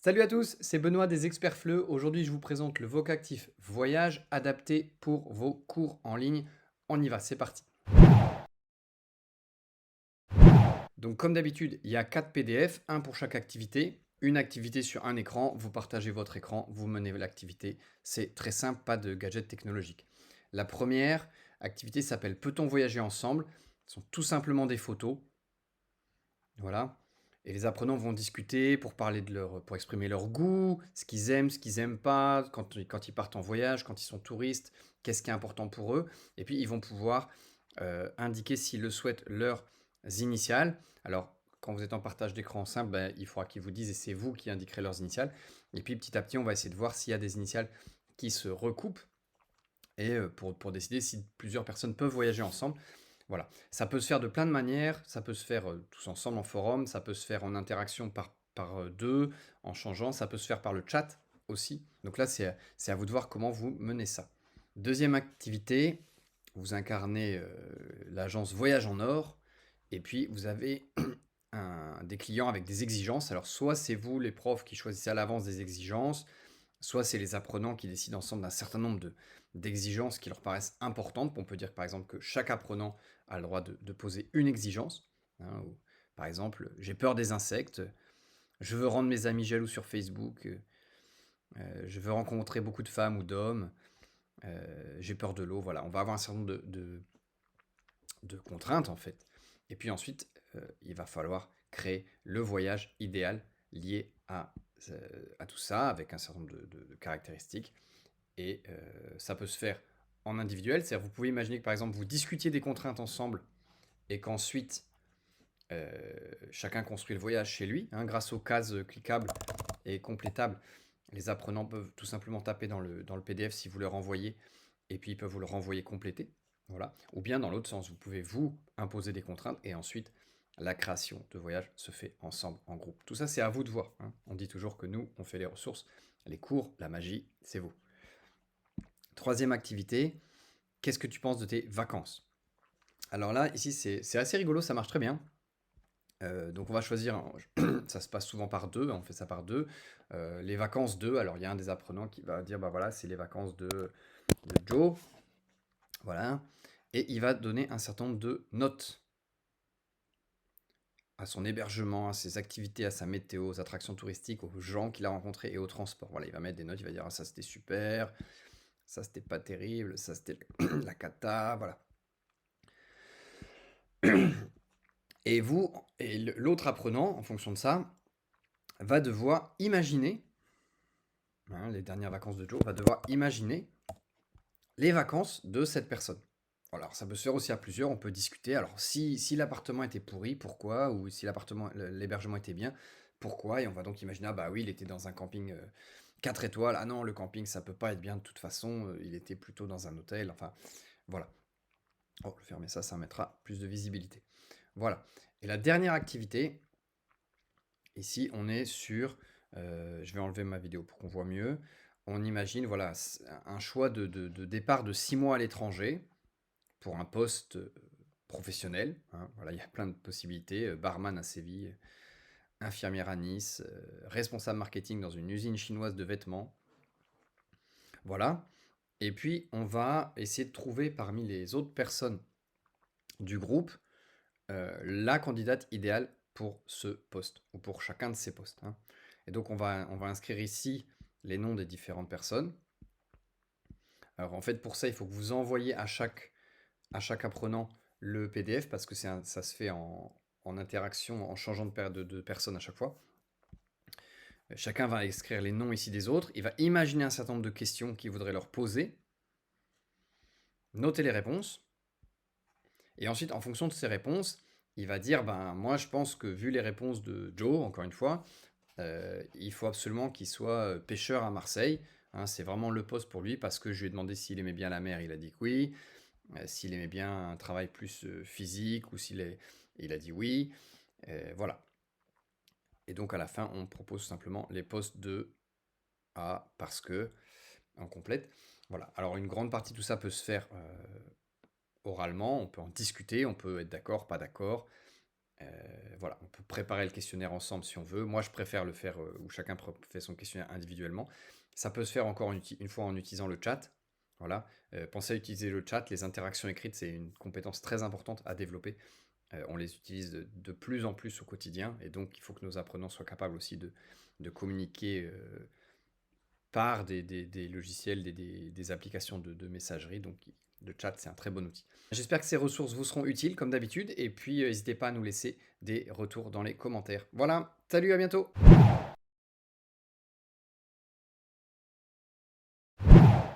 Salut à tous, c'est Benoît des Experts FLE. Aujourd'hui, je vous présente le vocactif voyage adapté pour vos cours en ligne. On y va, c'est parti. Donc, comme d'habitude, il y a 4 PDF, un pour chaque activité. Une activité sur un écran, vous partagez votre écran, vous menez l'activité. C'est très simple, pas de gadget technologique. La première activité s'appelle Peut-on voyager ensemble? Ce sont tout simplement des photos. Voilà. Et les apprenants vont discuter pour parler pour exprimer leur goût, ce qu'ils aiment pas, quand ils partent en voyage, quand ils sont touristes, qu'est-ce qui est important pour eux. Et puis ils vont pouvoir indiquer s'ils le souhaitent leurs initiales. Alors quand vous êtes en partage d'écran simple, ben, il faudra qu'ils vous disent et c'est vous qui indiquerez leurs initiales. Et puis petit à petit, on va essayer de voir s'il y a des initiales qui se recoupent et pour décider si plusieurs personnes peuvent voyager ensemble. Voilà, ça peut se faire de plein de manières, ça peut se faire tous ensemble en forum, ça peut se faire en interaction par deux, en changeant, ça peut se faire par le chat aussi. Donc là, c'est à vous de voir comment vous menez ça. Deuxième activité, vous incarnez l'agence Voyage en Or, et puis vous avez des clients avec des exigences. Alors soit c'est vous, les profs, qui choisissez à l'avance des exigences, soit c'est les apprenants qui décident ensemble d'un certain nombre d'exigences qui leur paraissent importantes. On peut dire par exemple que chaque apprenant a le droit de poser une exigence. Ou, par exemple, j'ai peur des insectes, je veux rendre mes amis jaloux sur Facebook, je veux rencontrer beaucoup de femmes ou d'hommes, j'ai peur de l'eau. Voilà, on va avoir un certain nombre de contraintes en fait. Et puis ensuite, il va falloir créer le voyage idéal lié à tout ça, avec un certain nombre de caractéristiques. Et ça peut se faire en individuel, c'est-à-dire vous pouvez imaginer que par exemple vous discutiez des contraintes ensemble et qu'ensuite chacun construit le voyage chez lui, hein, grâce aux cases cliquables et complétables. Les apprenants peuvent tout simplement taper dans le PDF si vous leur envoyez, et puis ils peuvent vous le renvoyer complété. Voilà. Ou bien dans l'autre sens, vous pouvez vous imposer des contraintes et ensuite la création de voyage se fait ensemble, en groupe. Tout ça, c'est à vous de voir, hein. On dit toujours que nous, on fait les ressources, les cours, la magie, c'est vous. Troisième activité, qu'est-ce que tu penses de tes vacances? Alors là, ici, c'est assez rigolo, ça marche très bien. Donc on va choisir, ça se passe souvent par deux, on fait ça par deux. Les vacances de, alors il y a un des apprenants qui va dire, bah voilà, c'est les vacances de Joe, voilà. Et il va donner un certain nombre de notes à son hébergement, à ses activités, à sa météo, aux attractions touristiques, aux gens qu'il a rencontrés et au transport. Voilà, il va mettre des notes, il va dire, ah, ça c'était super, ça c'était pas terrible, ça c'était la cata, voilà. Et vous, et l'autre apprenant, en fonction de ça, va devoir imaginer, hein, les dernières vacances de Joe, va devoir imaginer les vacances de cette personne. Voilà, alors ça peut se faire aussi à plusieurs, on peut discuter. Alors si l'appartement était pourri, pourquoi? Ou si l'hébergement était bien, pourquoi? Et on va donc imaginer, ah bah oui, il était dans un camping 4 étoiles. Ah non, le camping, ça peut pas être bien de toute façon, il était plutôt dans un hôtel. Enfin, voilà. Oh, je vais fermer ça, ça mettra plus de visibilité. Voilà. Et la dernière activité, ici, on est sur, je vais enlever ma vidéo pour qu'on voit mieux. On imagine, voilà, un choix de départ de 6 mois à l'étranger pour un poste professionnel, hein. Voilà, il y a plein de possibilités. Barman à Séville, infirmière à Nice, responsable marketing dans une usine chinoise de vêtements. Voilà. Et puis, on va essayer de trouver parmi les autres personnes du groupe la candidate idéale pour ce poste, ou pour chacun de ces postes, hein. Et donc, on va inscrire ici les noms des différentes personnes. Alors, en fait, pour ça, il faut que vous envoyiez à chaque apprenant le PDF, parce que ça se fait en interaction, en changeant de personne à chaque fois. Chacun va écrire les noms ici des autres, il va imaginer un certain nombre de questions qu'il voudrait leur poser, noter les réponses, et ensuite, en fonction de ces réponses, il va dire, ben moi je pense que vu les réponses de Joe, encore une fois, il faut absolument qu'il soit pêcheur à Marseille, hein, c'est vraiment le poste pour lui, parce que je lui ai demandé s'il aimait bien la mer, il a dit que oui, s'il aimait bien un travail plus physique, ou il a dit oui, voilà. Et donc à la fin, on propose simplement les postes de A parce que, on complète. Voilà. Alors une grande partie de tout ça peut se faire oralement, on peut en discuter, on peut être d'accord, pas d'accord. Voilà, on peut préparer le questionnaire ensemble si on veut. Moi, je préfère le faire où chacun fait son questionnaire individuellement. Ça peut se faire encore une fois en utilisant le chat. Voilà, pensez à utiliser le chat. Les interactions écrites, c'est une compétence très importante à développer. On les utilise de plus en plus au quotidien, et donc il faut que nos apprenants soient capables aussi de communiquer par des logiciels, des applications de messagerie. Donc le chat, c'est un très bon outil. J'espère que ces ressources vous seront utiles comme d'habitude, et puis n'hésitez pas à nous laisser des retours dans les commentaires. Voilà, salut, à bientôt.